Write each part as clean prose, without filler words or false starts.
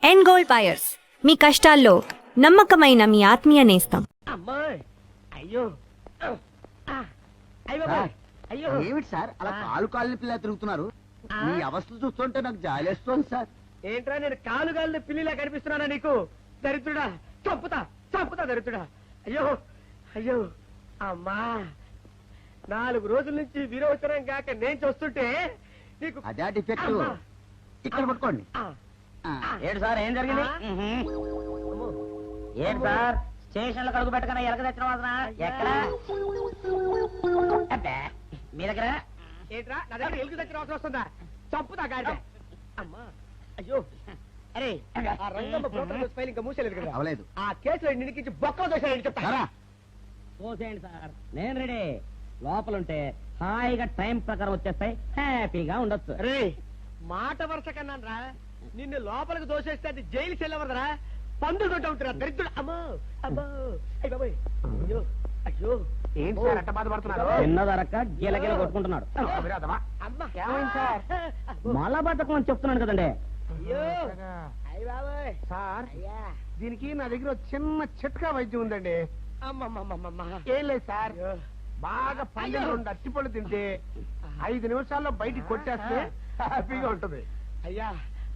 End gold buyers, మీ కష్టాల్లో నమ్మకమైన మీ ఆత్మీయ నేస్తం. అమ్మాయి అయ్యో అయ్యో అయ్యో ఏమిటి సార్ అలా కాలు కాళ్ళని పిల్ల తిరుగుతున్నారు? మీ అవస్థలు చూస్తుంటే నాకు జాలేస్తోంది సార్. ఏంట్రా నేను కాలుగాలిన పిల్లిలా కనిపిస్తున్నానా నీకు? దరిద్రుడా, చంపుతా చంపుతా దరిద్రుడా. అయ్యో అయ్యో అమ్మా, 4 రోజుల నుంచి విరోచనం కాక నేను చూస్తుంటే నీకు అదే డిఫెక్ట్. అమ్మా. ఇక్కడ పట్టుకోండి. ఆ, ఏంటి సార్ ఏం జరిగింది? అమ్మో. ఏంటి సార్ స్టేషన్ లో కడుగు పెట్టగానే ఎలక తెచ్చిన వాసన ఎక్కడ? అబ్బే, మీ దగ్గర ఏంట్రా నా దగ్గర ఎలుగు తెచ్చిన అవసరం వస్తుందా? చంపుతా గాడిద. అమ్మా అయ్యో. అరే ఆ రంగమ్మ బ్రోకర్ ఫైల్ ఇంకా మూసేలేదు కదా? అవలేదు. ఆ కేసులో నిడికించి బొక్కలు దోశాడని చెప్తా. రారా. పోసేయండి సార్, నేను రెడీ. లోపలుంటే హాయిగా టైం ప్రకారం వచ్చేస్తాయి, హ్యాపీగా ఉండొచ్చు. రే మాట వరుస కన్నాను రా, నిన్ను లోపలికి దోసేస్తే అది జైలు చెల్లవరదరా, పందులు దొడ్డ ఉంటురా దరిద్రుడు. అమ్మో అమ్మో అయ్య బాబోయ్. అయ్యో అయ్యో ఏంటి సార్ అట్ట బాధపడుతున్నారు? చిన్నదరక్క గీలగీల కొట్టుకుంటున్నాడు. అమ్మా ఏమైంది సార్? మలబద్ధకం అని చెప్తున్నాను కదండి. అయ్యో అయ్య బాబోయ్. సార్ అయ్యా దీనికి నా దగ్గర ఒక చిన్న చిట్కా వైద్యం ఉందండి. అమ్మమ్మమ్మమ్మ. ఏం లేదు సార్, అయ్యో. బాగా పండిన 2 అరటిపళ్ళు తింటే 5 నిమిషాల్లో బయటికి కొట్టేస్తే హ్యాపీగా ఉంటుంది. అయ్యా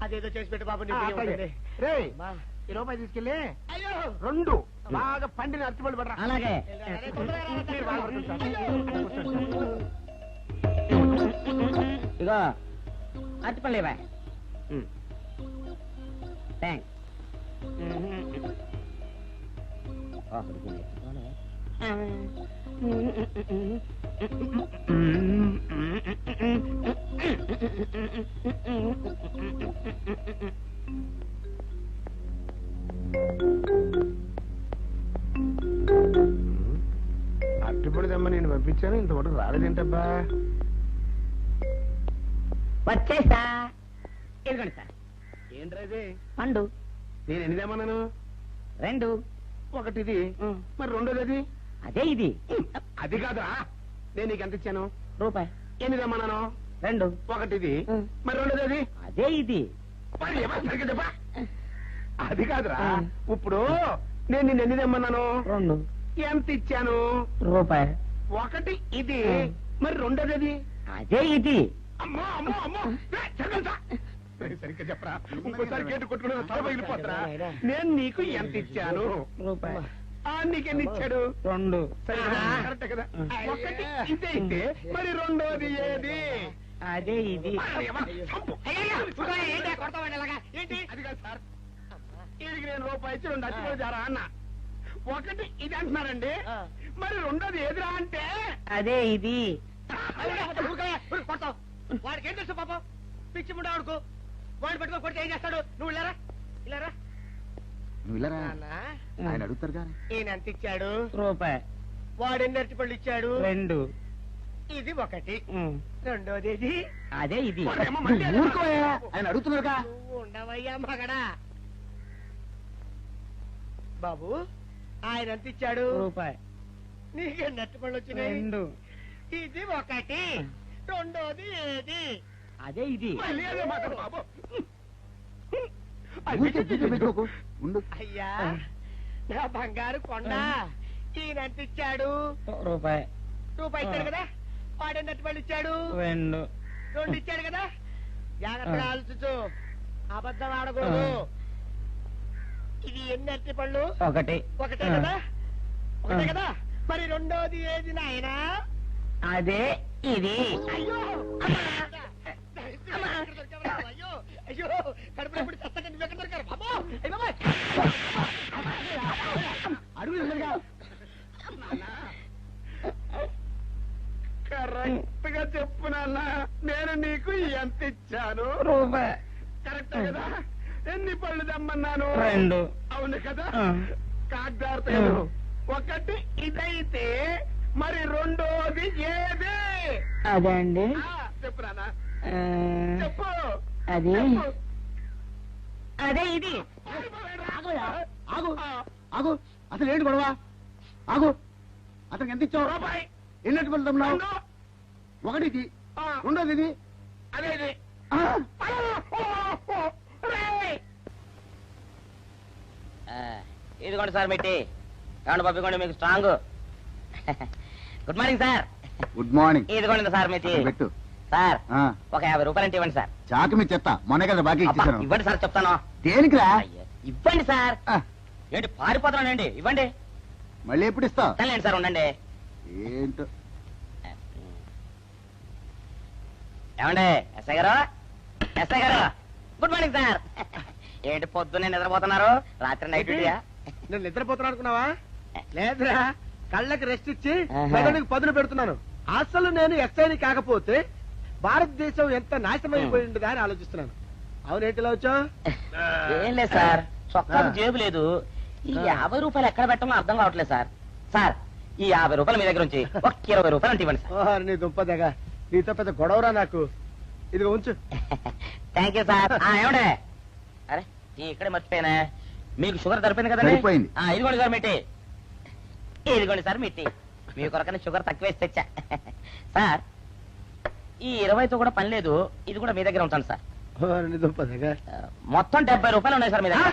అదేదో చేసి పెట్టు బాబు. ఆ, అట్లాగే. రేయ్, అమ్మా. ఈ రూపాయి తీసుకెళ్ళి అయ్యో 2 బాగా పండిన అరటిపళ్ళు పడరా. అలాగే అరే, తొందరగా రా, మీరు బాగా పడుతుంది సార్. ఇగో అరటిపళ్ళు ఇవ్వ. థ్యాంక్స్. అరటిపళ్ళు తెమ్మ నేను పంపించాను, ఇంతవరకు రాలేదేంటబ్బా? వచ్చేసా. ఇదిగోండి సార్ ఏంట్రా ఇది? పండు. నేను ఎన్ని తెమ్మన్నాను? 2. ఒకటి ఇది, మరి రెండోది అది? అదే ఇది. అది కాదురా, నేను నీకు ఎంత ఇచ్చాను? రూపాయి. ఎన్ని తెమ్మన్నాను? 2. ఒకటి ఇది, మరి రెండోది అది? అదే ఇది. మరి ఏమో సరిగ్గా చెప్పా. అది కాదురా, ఆ. ఇప్పుడు నేను నిన్ను ఎన్ని తెమ్మన్నాను? 2. ఎంత ఇచ్చాను? రూపాయి. ఒకటి ఇది, మరి రెండోది అది? అదే ఇది. అమ్మో అమ్మో అమ్మో, సరిగ్గా చెప్పరా, ఇంకోసారి గేటు కొట్టుకుని తల పగిలిపోతారా? నేను నీకు ఎంత ఇచ్చాను? రూపాయి. నీకెన్ని ఇచ్చాడు? 2. సరే కదా, కరెక్టే కదా. ఒకటి ఇదే అయితే మరి రెండోది ఏది? అదే ఇది. చంపు. ఏంటి అది కాదు సార్, వీడికి నేను రూపాయి ఇచ్చి 2 అచ్చిపోయి జారా అన్న. ఒకటి ఇది అంటున్నారండి, మరి రెండోది ఏదిరా అంటే? అదే ఇది. కొడతావు? వాడికి ఏం తెలుసు పాపం, పిచ్చి ముండా వాడుకో. వాడిని పట్టుకొని కొడితే ఏం చేస్తాడు? నువ్వు ఇలారా ఇలారా. నువ్వు ఇలా నాన్న, ఆయన అడుగుతారు కానీ. ఈయన ఎంత ఇచ్చాడు? రూపాయి. వాడు ఎన్ని అరటిపళ్ళు ఇచ్చాడు? 2. ఇది ఒకటి, రెండోది ఇది. అదే ఇది. ఆయన అడుగుతున్నారుగా. నువ్వు ఉండవయ్యా మగడా. బాబు ఆయన ఎంత ఇచ్చాడు? రూపాయి. నీకెన్ని అరటిపళ్ళు వచ్చినాయి? 2. ఇది ఒకటి, రెండోది ఏది? అదే ఇది. మళ్ళీ అదే మాట బాబు. ఉండు. అయ్యా నా బంగారు కొండ, ఈయన ఎంత ఇచ్చాడు? రూపాయి. రూపాయి ఇచ్చాడు కదా. వాడు ఎన్ని అరటిపళ్ళు ఇచ్చాడు? 2. 2 ఇచ్చాడు కదా. జాగ్రత్తగా ఆలోచించు, అబద్ధం ఆడకూడదు. ఇది ఎన్ని అరటిపళ్ళు? 1. ఒకటే కదా. ఒకటే కదా, మరి రెండోది ఏది నాయనా? అదే ఇది. అయ్యో అయ్యో అయ్యో, కడుపులో ఇప్పుడు చస్తగా నువ్వు ఎక్కడ దొరికారు బాబు? అయ్య బాబోయ్. అడుగు కరెక్ట్ గా చెప్పు నాన్న, నేను నీకు ఎంత ఇచ్చాను? రూపాయి. కరెక్ట్ కదా. ఎన్ని పళ్ళు తెమ్మన్నాను? 2. అవును కదా. కాగ్దార్తలు. ఒకటి ఇదైతే మరి రెండోది ఏది? అదే అండి. చెప్పు నాన్న, ఆ, చెప్పు. అది చెప్పు. అదే ఇది. ఆగు ఆగు, అసలు ఏంటి గొడవ? ఆగు, అతనికి ఎంత ఇచ్చావు? రూపాయి. ఎన్నటి పళ్ళు తెమ్మన్నావు? ఒకటి ఇది, రెండోది ఇది, అదే ఇది. ఇదిగోండి సార్ మిట్టి. ఏమండి బాబు, ఇదిగోండి మీకు strong. Good morning sir. Good morning. ఇదిగోండి సార్ మిట్టి. పెట్టు. సార్ ఆ, ఒక 50 రూపాయలు అంటే ఇవ్వండి సార్. చాకు మీ చెత్త మొన్న కదా బాకీ అబ్బా, ఇచ్చేసాను. ఇవ్వండి సార్ చెప్తాను. దేనికిరా? అయ్యో, ఇవ్వండి సార్. ఆ, ఏంటి పారిపోతున్నానండి? ఇవ్వండి. మళ్ళీ ఎప్పుడు ఇస్తావు? తల్లండి సార్, ఉండండి. ఏంటో. ఏమండి ఎస్ఐ గారు, ఎస్ఐ గారు, గుడ్ మార్నింగ్ సార్. ఏంటి పొద్దున్నే నిద్రపోతున్నారు? రాత్రి నైట్ డ్యూటీయా? నేను నిద్రపోతున్నా అనుకున్నావా? లేదురా, కళ్ళకి రెస్ట్ ఇచ్చి ఆహా. మెదడుకి పదులు పెడుతున్నాను. అసలు నేను ఎస్ఐని కాకపోతే భారతదేశం ఎంత నాశనమైపోయి ఉండదా అని ఆలోచిస్తున్నాను. అవునేంటిలా వచ్చావు? ఏం లేదు సార్, చొక్కాకు జేబు లేదు. ఈ 50 రూపాయలు ఎక్కడ పెట్టాలో అర్థం కావట్లేదు సార్. సార్, ఈ 50 రూపాయలు మీ దగ్గర నుంచి ఒక 20 రూపాయలు అంటే ఇవ్వండి సార్. ఓహో, నీ దుంపదగా, నీతో పెద్ద గొడవరా నాకు. ఇదిగో ఉంచు. Thank you sir. ఏమండే, అరే ఇక్కడే మర్చిపోయినా, మీకు షుగర్ సరిపోయింది కదండి? సరిపోయింది. ఇదిగోండి సార్ మిట్టి. ఇదిగోండి సార్ మిట్టి. మీ కొరకని షుగర్ తక్కువ వేసి తెచ్చా. సార్, ఈ 20తో కూడా పని లేదు, ఇది కూడా మీ దగ్గర ఉంటాను సార్. ఓహో, నీ దుంపదగా. మొత్తం 70 రూపాయలు ఉన్నాయి సార్ మీ దగ్గర.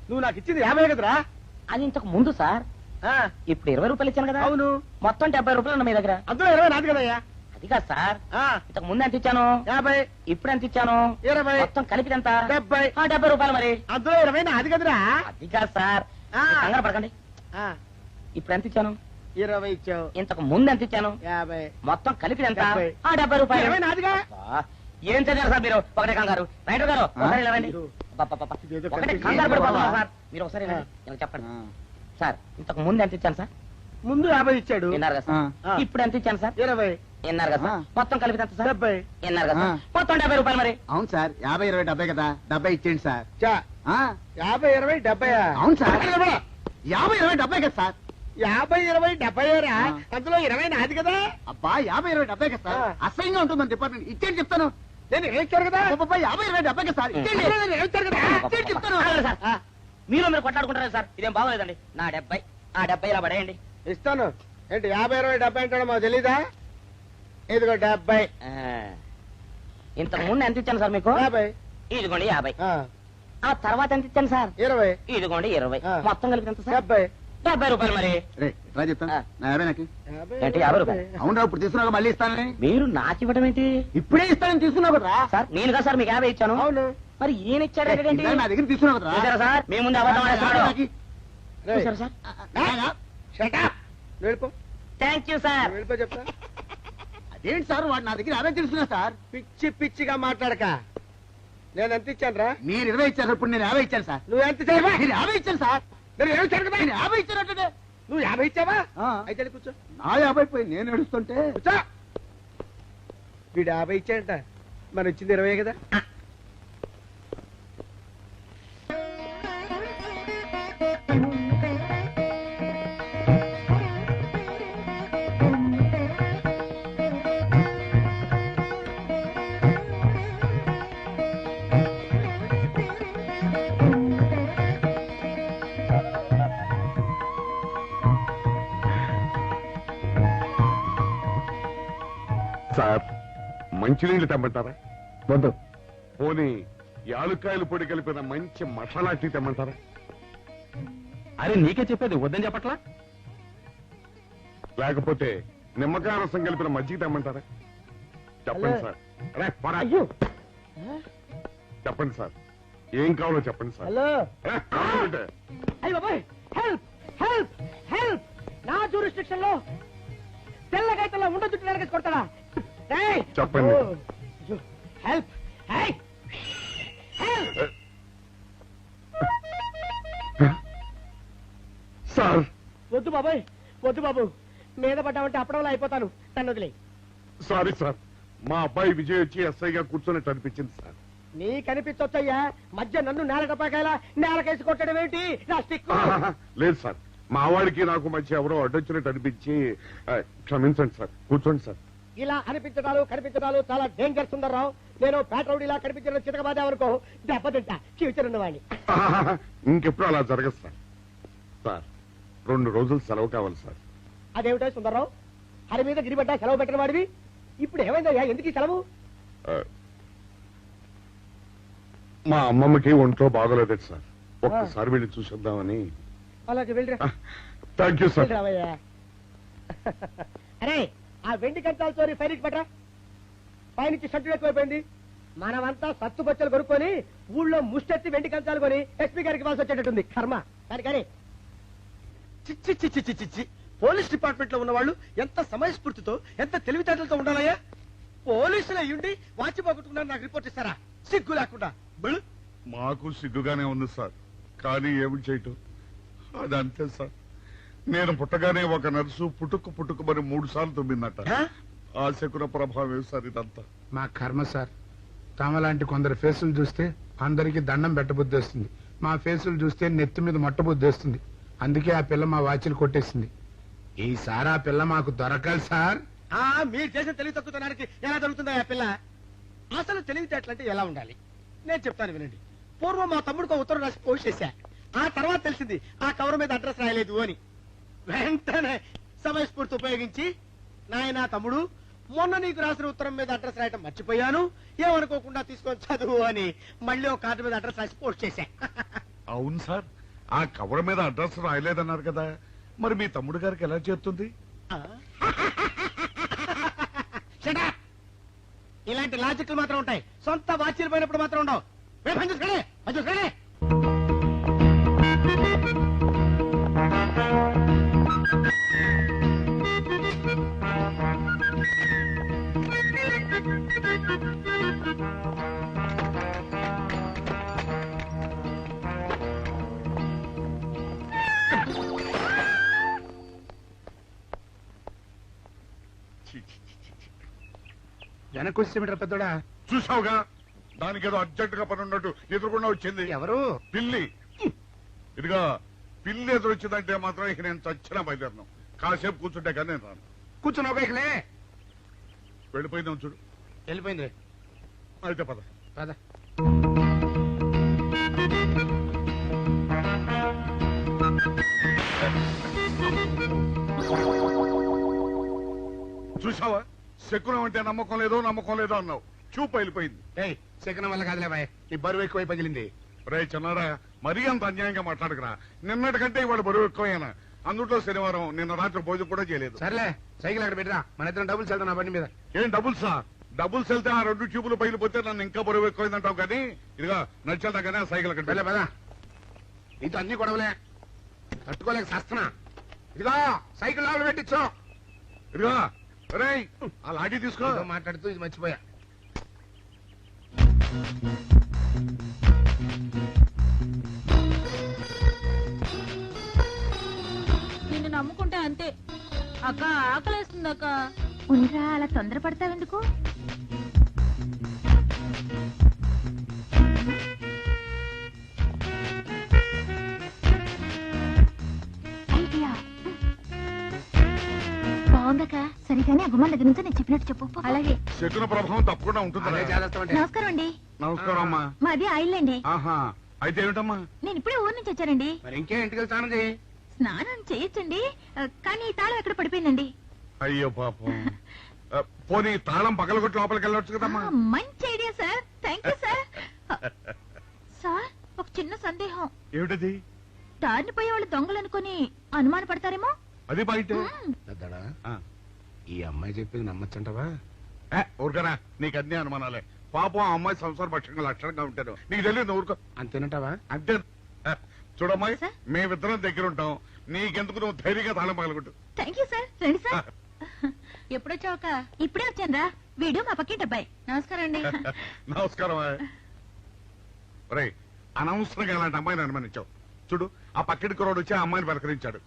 నువ్వు నాకు ఇచ్చింది 50 కదరా? అది ఇంతకు ముందు సార్. ఆ, ఇప్పుడు 20 రూపాయలు ఇచ్చాను కదా. అవును. మొత్తం 70 రూపాయలు ఉన్నాయి మీ దగ్గర. అందులో 20 నాది కదయ్యా. అది కాదు సార్, ఆ, ఇంతకు ముందు ఎంత ఇచ్చాను, 50, ఇప్పుడు ఎంత ఇచ్చాను, 20, మొత్తం కలిపి ఎంత? 70. 70 రూపాయలు మరి. అందులో 20 నాది కదరా? అది కాదు సార్, ఆ. మీరు కంగారు పడకండి. ఆ, ఇప్పుడు ఎంత ఇచ్చాను, 20 ఇచ్చావు. ఇంతకు ముందు ఎంత ఇచ్చాను, 50. మొత్తం కలిపి ఎంత? 70. 70 రూపాయలు. 20 నాదిగా. అబ్బా, ఏం చదివారు సార్ మీరు? ఒకటే కంగారు. రైటర్ గారు ఒకసారి ఇలా రండి. అబ్బబ్బబ్బబ్బ. ఇదేదో ఒకటే కనిపించింది. కంగారు పడిపోతున్నారు సార్. మీరు ఒకసారి ఇలా రండి. ఇలా చెప్పండి ఆ, సార్. ఇంతకు ముందు ఎంత ఇచ్చాను సార్? ముందు 50 ఇచ్చాడు. విన్నారు కదా సార్. ఆ. ఇప్పుడు ఎంత ఇచ్చాను సార్? 20, విన్నారు కదా సార్. మొత్తం కలిపి ఎంత సార్? 70. విన్నారు కదా సార్. ఆ. మొత్తం 70 రూపాయలు మరి. అవును సార్, 50, 20, 70 కదా. 70 ఇచ్చేయండి సార్. చా, ఆ, 50, 20, 70. అవును సార్. 50, 20, 70 కదా సార్. 50, 20, 70 రా. ఆ. అందులో 20 నాది కదా. అబ్బా, 50, 20, 70 కదా సార్. ఆ. అసహ్యంగా ఉంటుంది మన డిపార్ట్మెంట్. ఇచ్చేయండి చెప్తాను. నేను ఇచ్చారు కదా. అబ్బబ్బా, 50, 20, 70 కదా సార్. ఇచ్చేయండి. అందులో నేను ఇచ్చారు కదా. ఇచ్చేయండి చెప్తాను. ఆగండి సార్. ఆ, మీరు కొట్లాడుకుంటారు సార్. ఇదేం బాగోలేదండి. నా 70, ఆ 70 ఇలా పడేయండి. ఇస్తాను. ఏంటి 50, 20, 70 అంటాడో మాకు తెలీదా? ఇదిగో 70. ఇంతకు ముందు ఎంత ఇచ్చాను సార్ మీకు? 50. ఇదిగోండి 50. ఆ, ఆ తర్వాత ఎంత ఇచ్చాను సార్? 20. ఇదిగోండి 20. ఆ. మొత్తం కలిపి ఎంత సార్? 70. 70 రూపాయలు మరి. రే, రా చెప్తాను. ఆ. నా 50 నాకు. 50, ఏంటి, 50 రూపాయలు? అవునరా, ఇప్పుడు తీసుకున్నాక మళ్ళీ ఇస్తానని. మీరు నాకు ఇవ్వడం ఏంటి ఇప్పుడే ఇస్తానని తీసుకున్నావు కదా. సార్? నేనుగా సార్ మీకు 50 ఇచ్చాను. అవును. మరి ఈయన ఇచ్చాడు ఏంటి? ఇందాక నా దగ్గర తీసుకున్నావు కదా. చూసారా సార్, మీ ముందు అబద్ధం ఆడేస్తున్నాడు. రేయ్, చూసారా సార్? shut up. నువ్వు వెళ్ళిపో. Thank you sir. నువ్వు వెళ్ళిపో చెప్తా. అదేంటి సార్, వాడు నా దగ్గర 50 తీసుకున్నా సార్. పిచ్చి పిచ్చిగా మాట్లాడక. నేను ఎంత ఇచ్చాను రా? మీరు 20 ఇచ్చారు, ఇప్పుడు నేను 50 ఇచ్చాను సార్. నువ్వు ఎంత ఇచ్చావా? నేను 50 ఇచ్చాను సార్. నేను 20 ఇచ్చాను కదా. నేను 50 ఇచ్చానంటే నువ్వు 50 ఇచ్చావా? ఆ. అయితే వెళ్ళి కూర్చో. నా 50 పోయి నేను ఏడుస్తుంటే. కూర్చో. వీడు 50 ఇచ్చాడంట, మనం ఇచ్చింది 20 కదా. సార్, మంచినీళ్ళు తెమ్మంటారా? వద్దు. పోనీ యాలుక్కాయలు పొడి కలిపిన మంచి మసాలా టీ తెమ్మంటారా? అరే నీకే చెప్పేది వద్దని చెప్పట్లా? లేకపోతే నిమ్మకాయ రసం కలిపిన మజ్జిగ తెమ్మంటారా? చెప్పండి హలో. సార్. అరే, పోరా. అయ్యో. చెప్పండి సార్, ఏం కావాలో చెప్పండి సార్. హలో. అరే, కావాలంటే. అయ్య బాబాయ్, హెల్ప్ హెల్ప్ హెల్ప్. నా జ్యూరిస్డిక్షన్ లో తెల్లగైతల్లో ఉండ చుట్టూ నరకేసి కొడతాడా? ఏయ్! చెప్పండి. ఓ, అయ్యో, హెల్ప్. ఏయ్! హెల్ప్. సార్, వద్దు బాబాయ్, వద్దు బాబు. మీద పడ్డామంటే అప్పడంలో అయిపోతాను. నన్ను వదిలే. సారీ సార్, మా అబ్బాయి విజయ్ వచ్చి ఎస్ఐగా కూర్చున్నట్టు అనిపించింది సార్. నీ కనిపించొచ్చయ్యా, మధ్య నన్ను నేల టపాకాయలా నేలకేసి కొట్టడం ఏంటి? నా స్టిక్. లేదు సార్, మా వాడికి నాకు మధ్య ఎవరో అడ్డొచ్చినట్టు అనిపించి క్షమించండి సార్. కూర్చోండి సార్. ఇలా అనిపించడాలు కనిపించడాలు చాలా డేంజర్ సుందర్రావు. నేను పేట్రౌడ్ ఇలా కనిపించిన చితకబాదామనుకో దెబ్బతింటా ఫ్యూచర్ ఉన్నవాడిని. ఇంకెప్పుడు అలా జరగదు సార్. సార్, 2 రోజులు సెలవు కావాలి సార్. అదేమిటో సుందర్రావు, హరి మీద గిరిబడ్డా సెలవు పెట్టిన వాడివి. ఇప్పుడు ఏమైందయ్యా, ఎందుకు ఈ సెలవు? మా అమ్మమ్మకి ఒంట్లో బాగోలేదు సార్. ఒక్కసారి వెళ్ళి చూసేద్దామని. అలాగే వెళ్ళిరా. Thank you sir. రావయ్యా. అరే ఆ వెండి కంచాల చోరీ ఫైల్కి పట్రా. పైనుంచి షట్టు ఎక్కువైపోయింది. మనమంతా సత్తు బచ్చలు కొనుక్కొని ఊళ్ళో ముష్టెత్తి వెండి కంచాలు కొని ఎస్పీ గారికి ఇవ్వాల్సి వచ్చేటట్టుంది. కర్మ. కానీ చిచ్చి చిచ్చి చిచ్చి చిచ్చి పోలీస్ డిపార్ట్మెంట్ లో ఉన్న వాళ్ళు ఎంత సమయస్ఫూర్తితో ఎంత తెలివితేటలతో ఉండాలయ్యా. పోలీసులు అయ్యుండి వాచి పోగొట్టుకున్నారు నాకు రిపోర్ట్ ఇస్తారా? సిగ్గు లేకుండా బళ్ళు. మాకు సిగ్గుగానే ఉంది సార్, కానీ ఏమి చేయటం అదంతే సార్. నేను పుట్టగానే ఒక నర్సు పుట్టుకు మరి 3 సార్లు తుమ్మిందట. ఆ శకున ప్రభావం సార్ ఇదంతా. మా కర్మ సార్. తమలాంటి కొందరు ఫేసులు చూస్తే అందరికి దండం పెట్టబుద్ధి వస్తుంది. మా ఫేసులు చూస్తే నెత్తి మీద మొట్టబుద్ధి వస్తుంది. అందుకే ఆ పిల్ల మా వాచిలు కొట్టేసింది. ఈసారి ఆ పిల్ల మాకు దొరకాలి సార్. మీరు చేసిన తెలివి తక్కువతనానికి ఎలా దొరుకుతుందా ఆ పిల్ల? అసలు తెలివితేటలంటే ఎలా ఉండాలి నేను చెప్తాను వినండి. పూర్వం మా తమ్ముడికి ఉత్తరం రాసి పోస్ట్ చేశా. ఆ తర్వాత తెలిసింది ఆ కవర్ మీద అడ్రస్ రాయలేదు అని. వెంటనే సమయస్ఫూర్తి ఉపయోగించి నాయనా తమ్ముడు మొన్న నీకు రాసిన ఉత్తరం మీద అడ్రస్ రాయటం మర్చిపోయాను, ఏమనుకోకుండా తీసుకొని చదువు అని మళ్ళీ ఒక కార్డు మీద అడ్రస్ రాసి పోస్ట్ చేశా. అవును సార్, ఆ కవర్ మీద అడ్రస్ రాయలేదన్నారు కదా, మరి మీ తమ్ముడు గారికి ఎలా చేరుతుంది? ఇలాంటి లాజిక్లు మాత్రం ఉంటాయి, సొంత వాచీలు పోయినప్పుడు మాత్రం ఉండవు. పని చూసుకోండి, పని చూసుకోండి. వెనక్కి వచ్చేమిట్రా పెద్దోడా? చూసావుగా, దానికి ఏదో అర్జెంట్ గా పని ఉన్నట్టు ఎదురుకుండా వచ్చింది. ఎవరు? పిల్లి. ఇదిగా పిల్లి ఎదురు వచ్చిందంటే మాత్రం ఇక నేను చచ్చినా బయలుదేరను. కాసేపు కూర్చుంటే కానీ నేను రాను. కూర్చున్నావు బైక్లే. వెళ్ళిపోయిందాం చూడు. వెళ్ళిపోయింది. అయితే పద. పద. చూసావా, శకునం అంటే నమ్మకం లేదో అన్నావు. చూపు వెళ్ళిపోయింది. ఏయ్, శకనం వల్ల కాదులే బాయ్, నీ బరువు ఎక్కువై పగిలింది. రే చిన్నారా, మరీ అంత అన్యాయంగా మాట్లాడకురా. నిన్నటికంటే ఇవాళ బరువు ఎక్కువైనా. అందులో శనివారం నిన్న రాత్రి భోజనం కూడా చేయలేదు. సర్లే, సైకిల్ అక్కడ పెట్టరా, మన ఇద్దరం డబ్బులు వెళ్తాం నా బండి మీద. ఏం డబుల్సా? డబుల్స్ వెళ్తే ఆ 2 ట్యూబులు పగిలిపోతే నన్ను ఇంకా బరువు ఎక్కువైందంటావు. కానీ ఇదిగా నడిచేదాకానే ఆ సైకిల్ అక్కడ వెళ్ళే పదా. నీతో అన్ని గొడవలే, తట్టుకోలేక సస్తున్నా. ఇదిగో సైకిల్ లోపల పెట్టించు. ఇదిగా రే, ఆ లాఠీ తీసుకో. ఏదో మాట్లాడుతూ ఇది మర్చిపోయా. నిన్ను నమ్ముకుంటే అంతే అక్క. ఆకలేస్తుంది అక్క. ఉండ్రా, అలా తొందరపడతావెందుకు? బాగుందక్క. సరిగానే అగుమాన్ దగ్గర నుంచి నేను చెప్పినట్టు చెప్పు. అలాగే. శకున ప్రభావం తప్పకుండా ఉంటుంది. అదే చేస్తామంటే. నమస్కారం అండి. నమస్కారం అమ్మా. మాది ఆయిల్ అండి. ఆహా, అయితే ఏమిటమ్మా? నేను ఇప్పుడే ఊరు నుంచి వచ్చానండి. మరి ఇంకే ఇంటికి వెళ్తాను చేయి. స్నానం చేయొచ్చండి, కానీ ఈ తాళం ఎక్కడ పడిపోయిందండి. అయ్యో పాపం. పోనీ తాళం పగలగొట్టి లోపలికి వెళ్ళొచ్చు కదమ్మా. మంచి idea sir, thank you sir. Sir, ఒక చిన్న సందేహం. ఏమిటది? దారిని పోయే వాళ్ళు దొంగలు అనుకుని అనుమాన పడతారేమో. అది బయట. పెద్దడా, ఈ అమ్మాయి చెప్పింది నమ్మచ్చంటవా? ఊరుకరా, నీకు అన్ని అనుమానాలే. పాపం ఆ అమ్మాయి సంసార పక్షంగా లక్షణంగా ఉంటాను. నీకు తెలియదు ఊరుకో. అంతేనంటావా? అంతే. చూడమ్మాయి, సార్? మేమిద్దరం దగ్గర ఉంటాం. నీకెందుకు, నువ్వు ధైర్యంగా తాళం పగలగొట్టు. Thank you sir. రండి సార్. ఎప్పుడొచ్చావుక? ఇప్పుడే వచ్చాను రా. వీడు మా పక్కింటి అబ్బాయి. నమస్కారం అండి. నమస్కారం. రే, అనవసరంగా అలాంటి అమ్మాయిని అనుమానించావు. చూడు, ఆ పక్కటి కుర్రాడు వచ్చి ఆ అమ్మాయిని పలకరించాడు.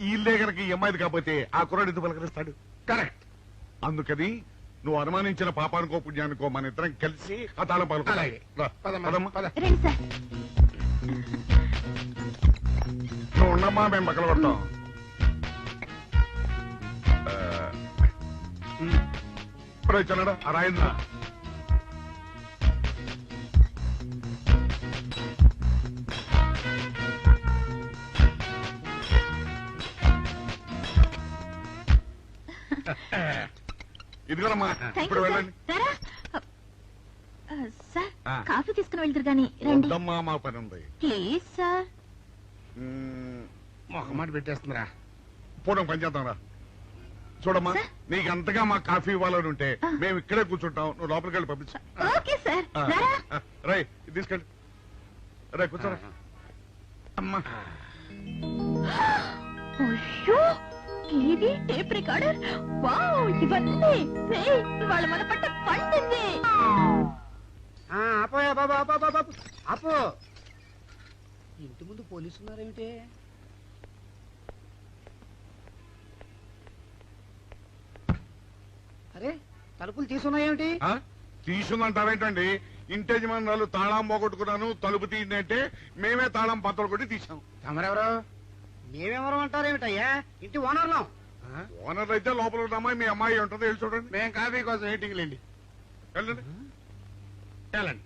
ఈ ఇల్లే కనుక ఈ అమ్మాయిది కాకపోతే ఆ కుర్రాడు ఎందుకు పలకరిస్తాడు? కరెక్ట్. అందుకని నువ్వు అనుమానించిన పాపానికో పుణ్యానికో మన ఇద్దరం కలిసి ఆ తాళం అలాగే. పదమ్మా, పలకమ్మా. పద. రండి సార్. నువ్వు ఉండమ్మా, మేము పక్కన కొడతాం. ఇప్పుడు వచ్చాడా ఆ రాయిందా? ఇదిగోనమ్మా, థ్యాంక్ ఇప్పుడు యూ వెళ్ళండి. సార్. రారా. సార్, కాఫీ తీసుకుని వెళ్తారు గాని రండి వద్దమ్మా, మా పని ఉంది. Please sir. మొహమాట పెట్టేస్తుందిరా. పూర్వం పని చేద్దాంరా. చూడమ్మా, నీకు అంతగా మా కాఫీ ఇవ్వాలని ఉంటే మేము ఇక్కడే కూర్చుంటాం, నువ్వు లోపలికి వెళ్ళి పంపించు. Okay sir. రారా. రై ఇది తీసుకెళ్ళి రే కూర్చోరా. అమ్మా అయ్యో, టీవీ, టేప్ రికార్డర్, వావ్, ఇవన్నీ రేయ్, ఇవాళ మన పట్ట పండింది. అపోయా బాబా అపో. ఇంటి ముందు పోలీసు ఉన్నారేమిటి? అరే, తలుపులు తీసున్నాయేమిటి? తీసుందంటారేంటండి? ఇంటి యజమానులు తాళం పోగొట్టుకున్నాను, తలుపు తీయండి అంటే మేమే తాళం బద్దలు కొట్టి తీసాం. తమరెవరు? మేమెవరు అంటారేమిటయ్యా? ఇంటి ఓనర్లం. ఓనర్ అయితే లోపల ఉన్న అమ్మాయి మీ అమ్మాయి ఉంటుంది, వెళ్ళి చూడండి. మేము కాఫీ కోసం వెయిటింగ్ లేండి. వెళ్ళండి వెళ్ళండి.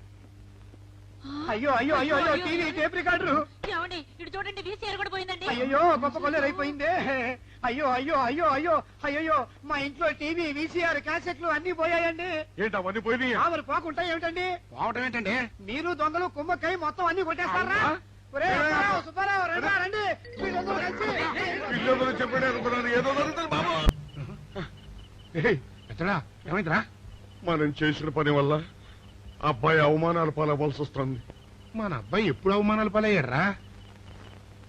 అయ్యో అయ్యో అయ్యో అయ్యో, టీవీ, టేప్ రికార్డరు. ఏమండి ఇటు చూడండి, వీసీఆర్ కూడా పోయిందండి. అయ్యో, గొప్ప కొల్లేరు అయిపోయిందే. అయ్యో అయ్యో అయ్యో అయ్యో అయ్యో, మా ఇంట్లో టీవీ, వీసీఆర్, క్యాసెట్లు అన్ని పోయాయండి. ఏంటి అవన్నీ పోయినాయి? ఆవిడ పోకుంటా ఏమిటండి? పోవటం ఏంటండి? మీరు దొంగలు కుమ్మక్కై మొత్తం అన్ని కొట్టేస్తారా? ఒరేయ్, సుబ్బారావు, రండి, రండి, మీరందరూ కలిసి. పిల్లలు చెప్పాడు అనుకున్నాను, ఏదో జరుగుతుంది బాబు. ఎత్తడా ఏమైందిరా? మనం చేసిన పని వల్ల అబ్బాయి అవమానాలు పాలవలసి వస్తుంది. మన అబ్బాయి ఎప్పుడు అవమానాలు పాలయ్యారా?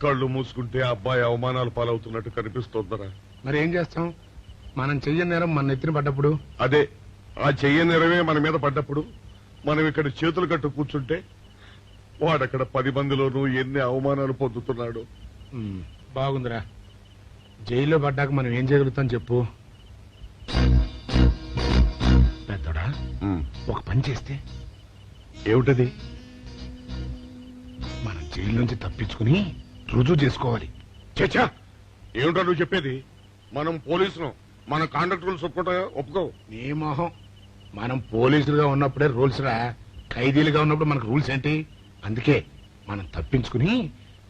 కళ్ళు మూసుకుంటే అబ్బాయి అవమానాలు పాలవుతున్నట్టు కనిపిస్తోందరా. మరి ఏం చేస్తాం? మనం చెయ్యని నేరం మన నెత్తిన పడ్డప్పుడు, అదే ఆ చెయ్య నెరవే మన మీద పడ్డప్పుడు మనం ఇక్కడ చేతులు కట్టు కూర్చుంటే వాడక్కడ 10 మందిలోనూ ఎన్ని అవమానాలు పొందుతున్నాడు. బాగుందిరా. జైల్లో పడ్డాక మనం ఏం చేయగలుగుతాం చెప్పు? పెద్దోడా, ఒక పని చేస్తే ఏమిటది? మనం జైలు నుంచి తప్పించుకుని రుజువు చేసుకోవాలి. చచ్చా, ఏమిటో నువ్వు చెప్పేది? మనం పోలీసులు, మన కాంట్రాక్ట్ రూల్స్ ఒప్పుకో. నీ మొహం. మనం పోలీసులుగా ఉన్నప్పుడే రూల్స్ రా. ఖైదీలుగా ఉన్నప్పుడు మనకు రూల్స్ ఏంటి? అందుకే మనం తప్పించుకుని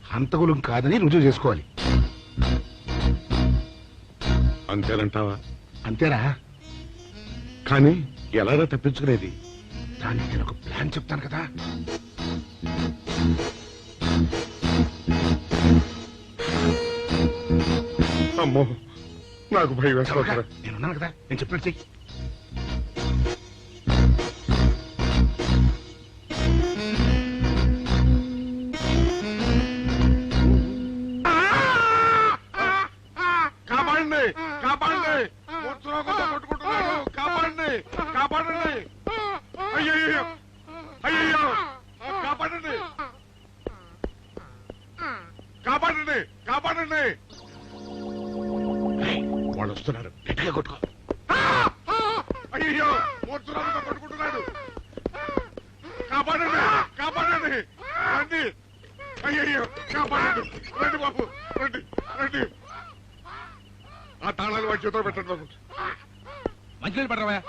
హంతకులు కాదని రుజువు చేసుకోవాలి. అంతేనంటావా? అంతేరా. కానీ ఎలారా తప్పించుకునేది? దానికి నేను ఒక ప్లాన్ చెప్తాను కదా. అమ్మో, నాకు భయం వేస్తారా. నేనున్నాను కదా, నేను చెప్పినట్టు చెయ్యి. కాపాడండి, కాపాడండి, కొట్టుకుంటున్నాడు, కాపాడండి, కాపాడండి. అయ్యయ్యో, అయ్యయ్యో, కాపాడండి, కాపాడండి, కాపాడండి. వాళ్ళు వస్తున్నారు, గట్టిగా కొట్టుకో. అయ్యో, మూర్తురాలతో కొట్టుకుంటున్నాడు. కాపాడండి, కాపాడండి, రండి. అయ్యయ్యో, కాపాడండి, రండి బాబు, రండి, రండి. ఆ తాళాలు వాడి చేతిలో పెట్టండి బాబు. మంచినీళ్ళు పడరావా?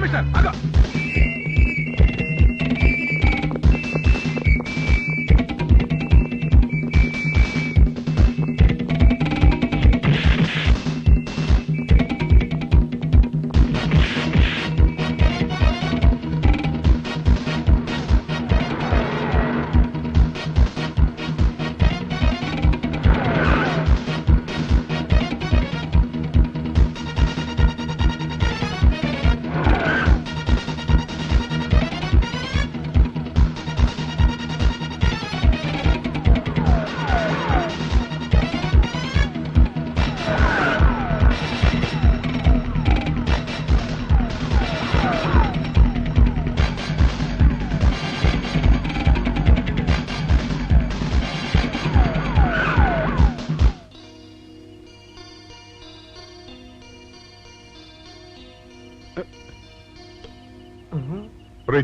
మిస్టర్ ఆగో.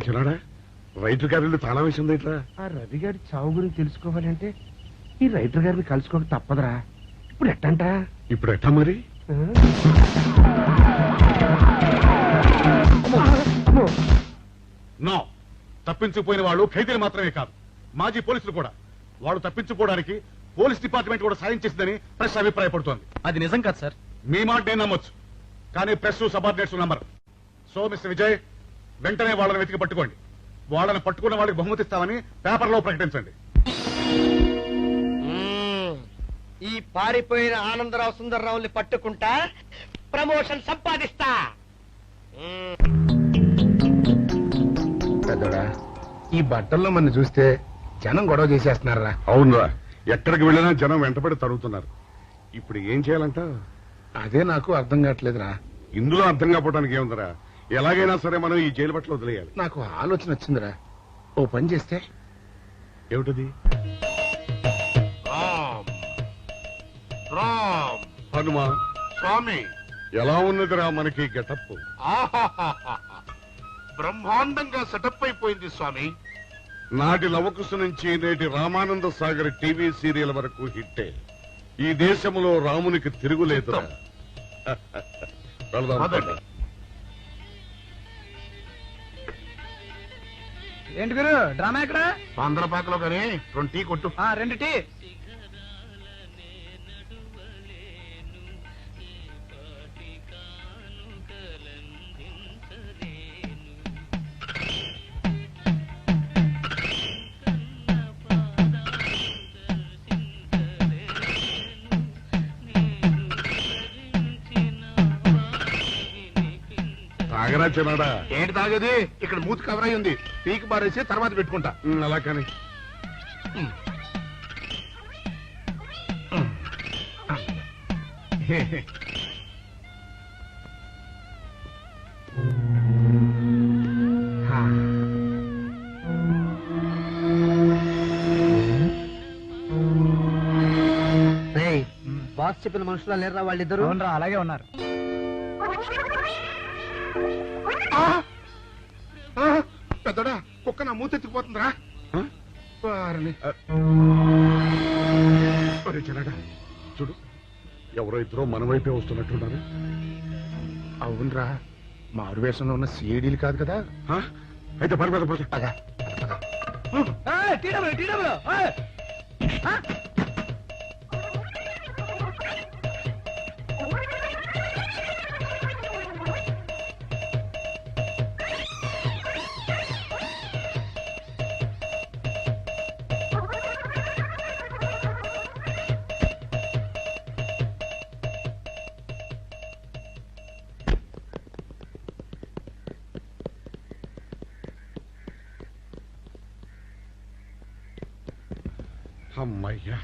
చిన్నాడా, రైతు గారి తాళం వేసింది ఇట్లా. ఆ రవి గారి చావు గురించి తెలుసుకోవాలంటే ఈ రైటర్ గారిని కలుసుకోక తప్పదురా. ఇప్పుడు ఎట్టంట? ఇప్పుడు ఎట్టా మరి? నో, తప్పించిపోయిన వాళ్ళు ఖైదీలు మాత్రమే కాదు, మాజీ పోలీసులు కూడా. వాళ్ళు తప్పించుకోవడానికి పోలీస్ డిపార్ట్మెంట్ కూడా సాయం చేసిందని ప్రెస్ అభిప్రాయపడుతోంది. అది నిజం కాదు సార్. మీ మాట నేను నమ్మొచ్చు, కానీ ప్రెస్ సబార్డినేట్స్ నమ్మరు. సో మిస్టర్ విజయ్, వెంటనే వాళ్ళని వెతికి పట్టుకోండి. వాళ్ళని పట్టుకున్న వాళ్ళకి బహుమతి ఇస్తామని పేపర్లో ప్రకటించండి. ఈ పారిపోయిన ఆనందరావు సుందర్రావుని పట్టుకుంటా ప్రమోషన్ సంపాదిస్తా. పెద్దోడా, ఈ బట్టల్లో మన చూస్తే జనం గొడవ చేసేస్తున్నారా? అవునరా, ఎక్కడికి వెళ్ళినా జనం వెంటబడి తరుగుతున్నారు. ఇప్పుడు ఏం చేయాలంట? అదే నాకు అర్థం కావట్లేదురా. ఇందులో అర్థం కాకపోవడానికి ఏముందరా? ఎలాగైనా సరే మనం ఈ జైలు బట్టలు వదిలేయాలి. నాకు ఆలోచన వచ్చిందిరా. ఓ పని చేస్తే ఏమిటది? రామ్ హనుమా స్వామి, ఎలా ఉన్నదిరా మనకి గెటప్? బ్రహ్మాండంగా సెటప్ అయిపోయింది స్వామి. నాటి లవకుశ నుంచి నేటి రామానంద సాగర్ టీవీ సీరియల్ వరకు హిట్టే. ఈ దేశంలో రామునికి తిరుగులేదురా. వెళదాం పద. ఏంటి గురు డ్రామా ఎక్కడ? ఆంధ్రపాకలో కానీ 2 టీ కొట్టు. 2 టీ. తాగరా చిన్నాడా? ఏంటి తాగేది? ఇక్కడ మూతి కవర్ అయి ఉంది. పీకి బారేసి తర్వాత పెట్టుకుంటా. అలా కానీ బాస్ చెప్పిన మనుషులా లేరా వాళ్ళిద్దరు? అలాగే ఉన్నారు. పెద్దడా, కుక్క నా మూతెత్తుకుపోతుందిరా. వారిని. ఒరే చిన్నాడా, చూడు, ఎవరో ఇద్దరు మన వైపే వస్తున్నట్టున్నారు. అవునరా, మారువేషంలో ఉన్న సీడీలు కాదు కదా. అయితే పర్వాలేదు పద. అమ్మయ్యా,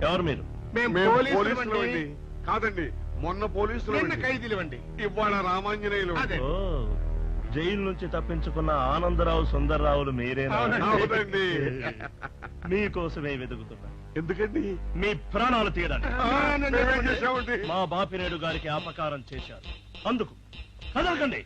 ఎవరు మీరు? మేము పోలీసులు అండి. కాదండి, మొన్న పోలీసులు నిన్న ఖైదీలు అండి. ఇవాళ రామాంజనేయులు. అదే. జైలు నుంచి తప్పించుకున్న ఆనందరావు సుందర్రావులు మీరేనా? అవునండి. మీకోసమే వెతుకుతున్నా. ఎందుకండి? మీ ప్రాణాలు తీయడానికి. మేమేం చేశామండి? మా బాపినేడు గారికి అపకారం చేశారు, అందుకు కదలకండి.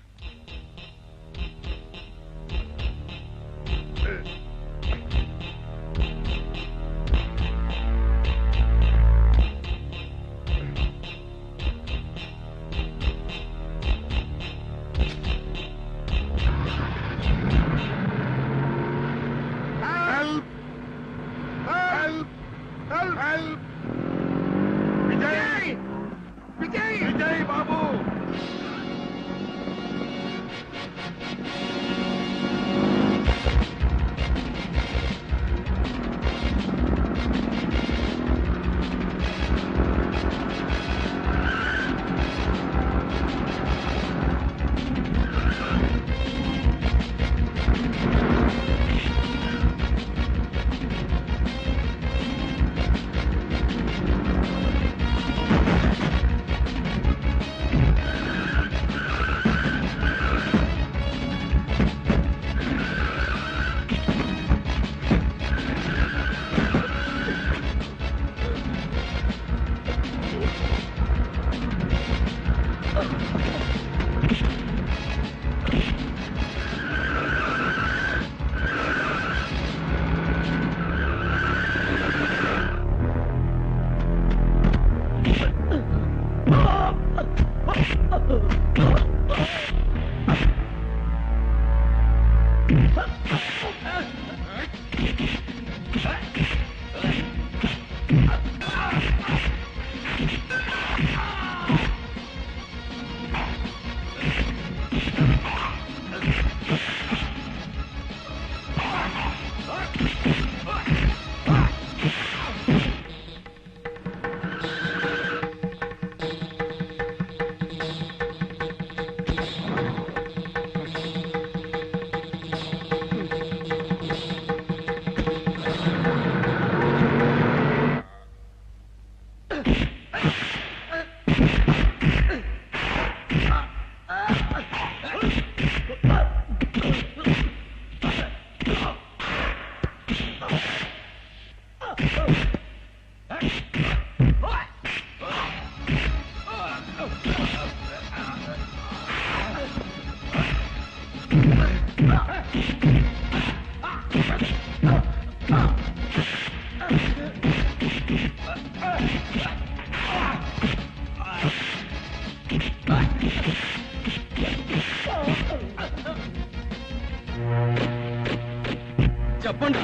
చెప్పండి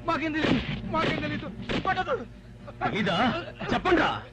మాకేం తెలీదు. ఇదా చెప్పండి